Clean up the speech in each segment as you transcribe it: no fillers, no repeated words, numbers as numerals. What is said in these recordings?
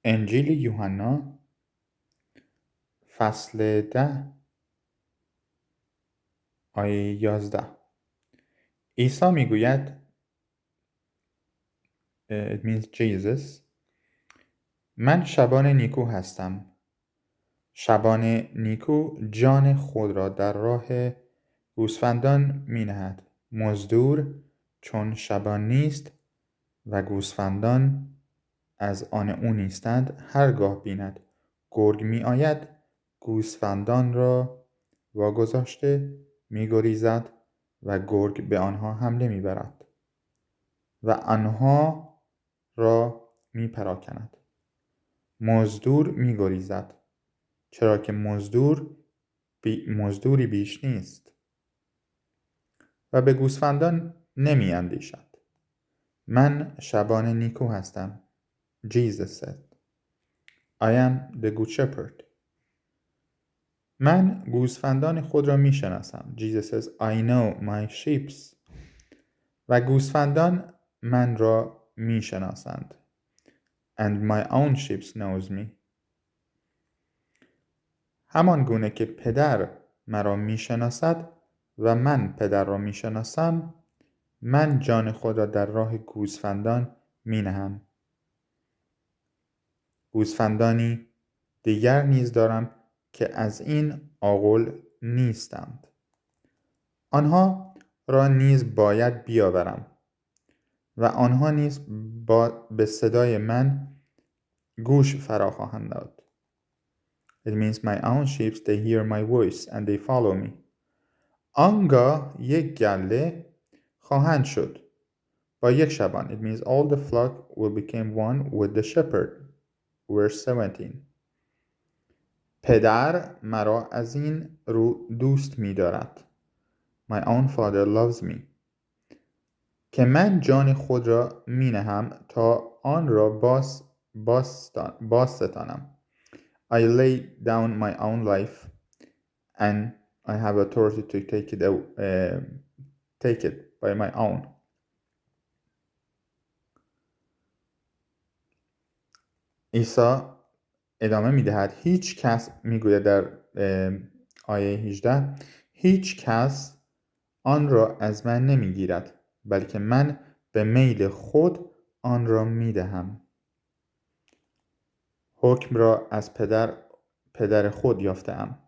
انجیل یوحنا فصل 10 آیه 11. عیسی میگوید it means Jesus من شبان نیکو هستم. شبان نیکو جان خود را در راه گوسفندان می نهد. مزدور چون شبان نیست و گوسفندان از آن او نیستند، هرگاه بیند گرگ می آید، گوسفندان را واگذاشته می گریزد و گرگ به آنها حمله می برد و آنها را می پراکند. مزدور می گریزد چرا که مزدوری بیش نیست و به گوسفندان نمی اندیشد. من شبان نیکو هستم. Jesus said, I am the good shepherd. من گوسفندان خود را می شناسم. Jesus says, I know my sheep. و گوسفندان من را می شناسند. And my own sheep knows me. همان گونه که پدر مرا می شناسد و من پدر را می شناسم، من جان خود را در راه گوسفندان می نهم. گوسفندانی دیگر نیز دارم که از این آغل نیستند. آنها را نیز باید بیاورم و آنها نیز به صدای من گوش فرا خواهند داد. It means my own sheep they hear my voice and they follow me. آنگاه یک گله خواهند شد با یک شبان. It means all the flock will become one with the shepherd. Verse 17. پدر مرا از این رو دوست می دارد. My own father loves me. که من جان خود را می نهم تا آن را بازستانم. I lay down my own life and I have authority to take it by my own. عیسی ادامه می دهد هیچ کس میگوید در آیه 18 هیچ کس آن را از من نمی گیرد بلکه من به میل خود آن را می دهم. حکم را از پدر خود یافته‌ام.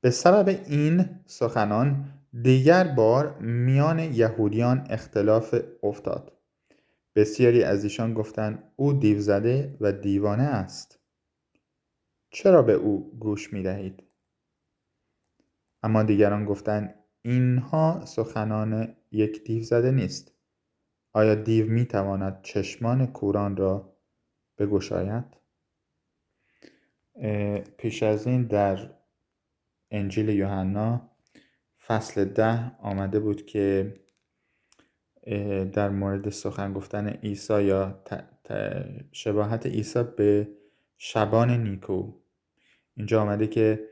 به سبب این سخنان دیگر بار میان یهودیان اختلاف افتاد. بسیاری از ایشان گفتند او دیوزده و دیوانه است. چرا به او گوش می دهید؟ اما دیگران گفتند اینها سخنان یک دیوزده نیست. آیا دیو می تواند چشمان کوران را بگشاید؟ پیش از این در انجیل یوحنا فصل 10 آمده بود که در مورد سخن گفتن عیسی یا شباهت عیسی به شبان نیکو اینجا آمده که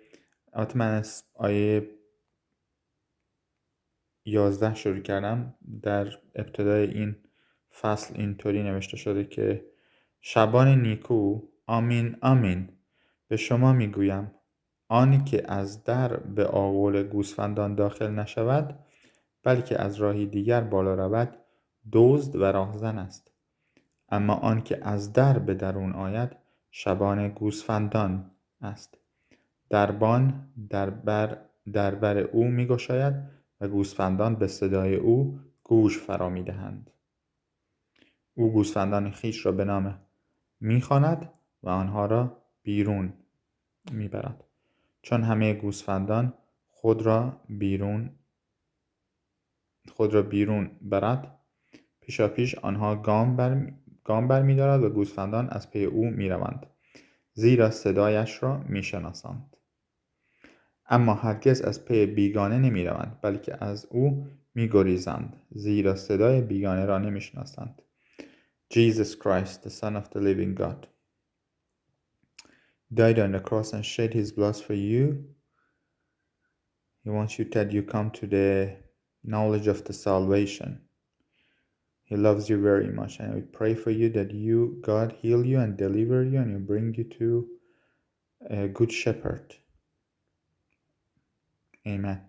من از آیه 11 شروع کردم. در ابتدای این فصل اینطوری نوشته شده که شبان نیکو آمین آمین به شما میگویم آنی که از در به آغول گوسفندان داخل نشود بلکه از راهی دیگر بالا رود دزد و راهزن است. اما آن که از در به درون آید شبان گوسفندان است. دربان در بر او می گشاید و گوسفندان به صدای او گوش فرا می دهند. او گوسفندان خویش را به نام می خواند و آنها را بیرون می برد. چون همه گوسفندان خود را بیرون برد پیشاپیش آنها گام بر می دارد و گوسفندان از پی او می روند زیرا صدایش را می شناسند. اما هرگز از پی بیگانه نمی روند بلکه از او می گریزند زیرا صدای بیگانه را نمی شناسند. Jesus Christ, the Son of the living God, died on the cross and shed his blood for you. He wants you that you come to the knowledge of the salvation. He loves you very much. And we pray for you that God heal you and deliver you and bring you to a good shepherd. Amen.